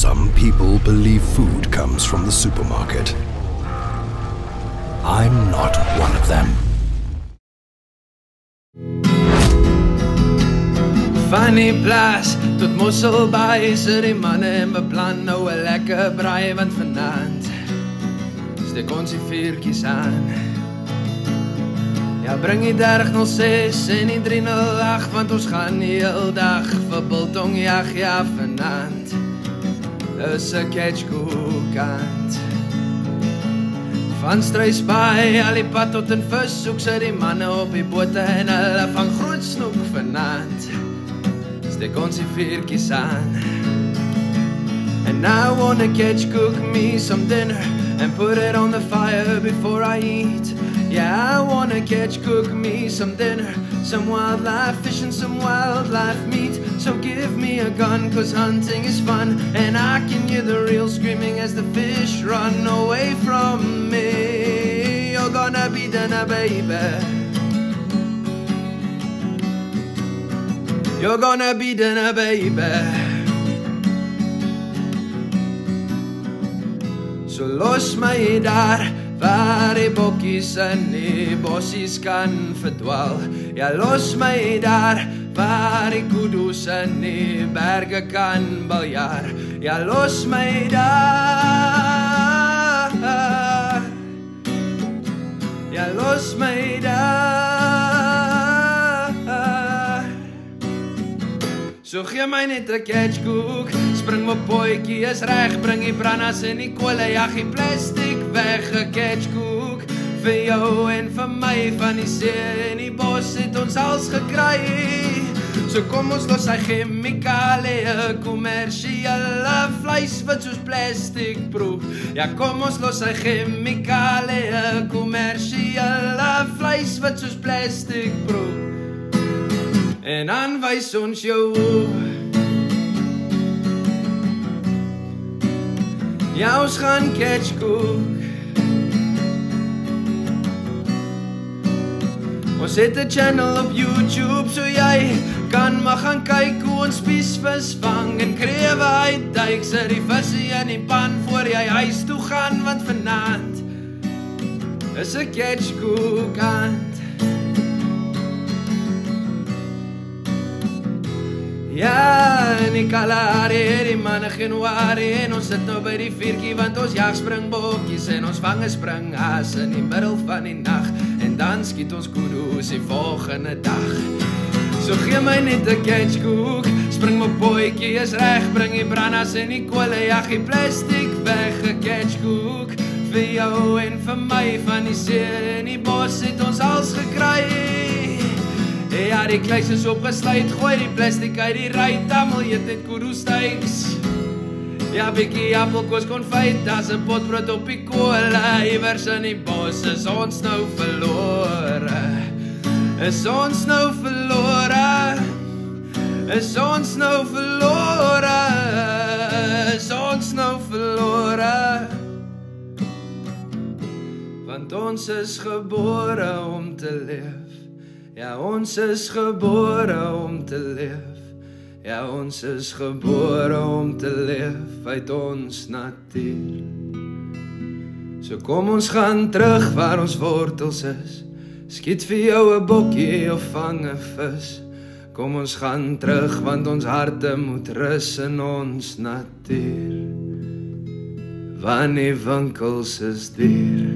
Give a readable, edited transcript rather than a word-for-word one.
Some people believe food comes from the supermarket. I'm not one of them. Van die plaas tot Mosselbaai sit die manne en beplan nou 'n lekker braai want vanaand steek ons die vuurtjies aan. Ja, bring die 3006 en die 308 want ons gaan die heel dag vir biltong jag, ja vanaand is 'n catchkoekant. Van Struisbaai al die pad tot in vis soek sit die manne op die bote en hulle vang groot snoek vanaand. Steek ons die vuurtjies aan. And I wanna cook me some dinner and put it on the fire before I eat. Yeah, I wanna cook me some dinner, some wildlife fish and some wildlife meat. So give me a gun, cause hunting is fun, and I can hear the reel screaming as the fish run away from me. You're gonna be dinner, baby. You're gonna be dinner, baby. So los my daar, waar die bokkies in die bossies kan verdwaal. Ja, los my daar, waar die kudu's in die berge kan baljaar. Ja, los my daar. Ja, los my daar. So gee my net 'n catchkoek, spring my potjie is reg, bring die brandas en die kolle, jag die plastic weg, 'n catchkoek vir jou en vir my van die see en die bos het ons als gekry. So kom ons los hy chemikalie, kommersiële vleis wat soos plastic proef. Ja, kom ons los hy chemikalie, kommersiële vleis wat soos plastic proef. En dan wys ons jou. Ja, ons gaan catchkoek. Ons het 'n channel op YouTube, so jy kan maar gaan kyk hoe ons spiesvis vang en krewe uitduik, sit die visse in die pan voor jy huis toe gaan, want vanaand is 'n catchkoekant. Ja, en die Kalahari, die manne Januari, en ons sit nou by die vuurtjie, want ons jag springbokkies en ons vang 'n springas in die middel van die nag, en dan skiet ons kudu's die volgende dag. So gee my net 'n catchkoek, spring my potjie is reg, bring die brandas en die kolle, jag die plastic weg, 'n catchkoek vir jou en vir my van die see en die bos het ons als gekry. Ja, die kluis is opgesluit, gooi die plastic uit die ruit, almal eet net kudu-steaks. Ja, bietjie appelkoos konfyt, daar's 'n potbrood op die kolle, iewers in die bos is ons nou verlore. Is ons nou verlore? Is ons nou verlore? Is ons nou verlore? Want ons is gebore om te leef. Ja, ons is gebore om te leef. Ja, ons is gebore om te leef uit ons natuur. So kom ons gaan terug waar ons wortels is. Skiet vir jou 'n bokkie of vang 'n vis. Kom ons gaan terug want ons harte moet rus in ons natuur. Want die winkels is duur.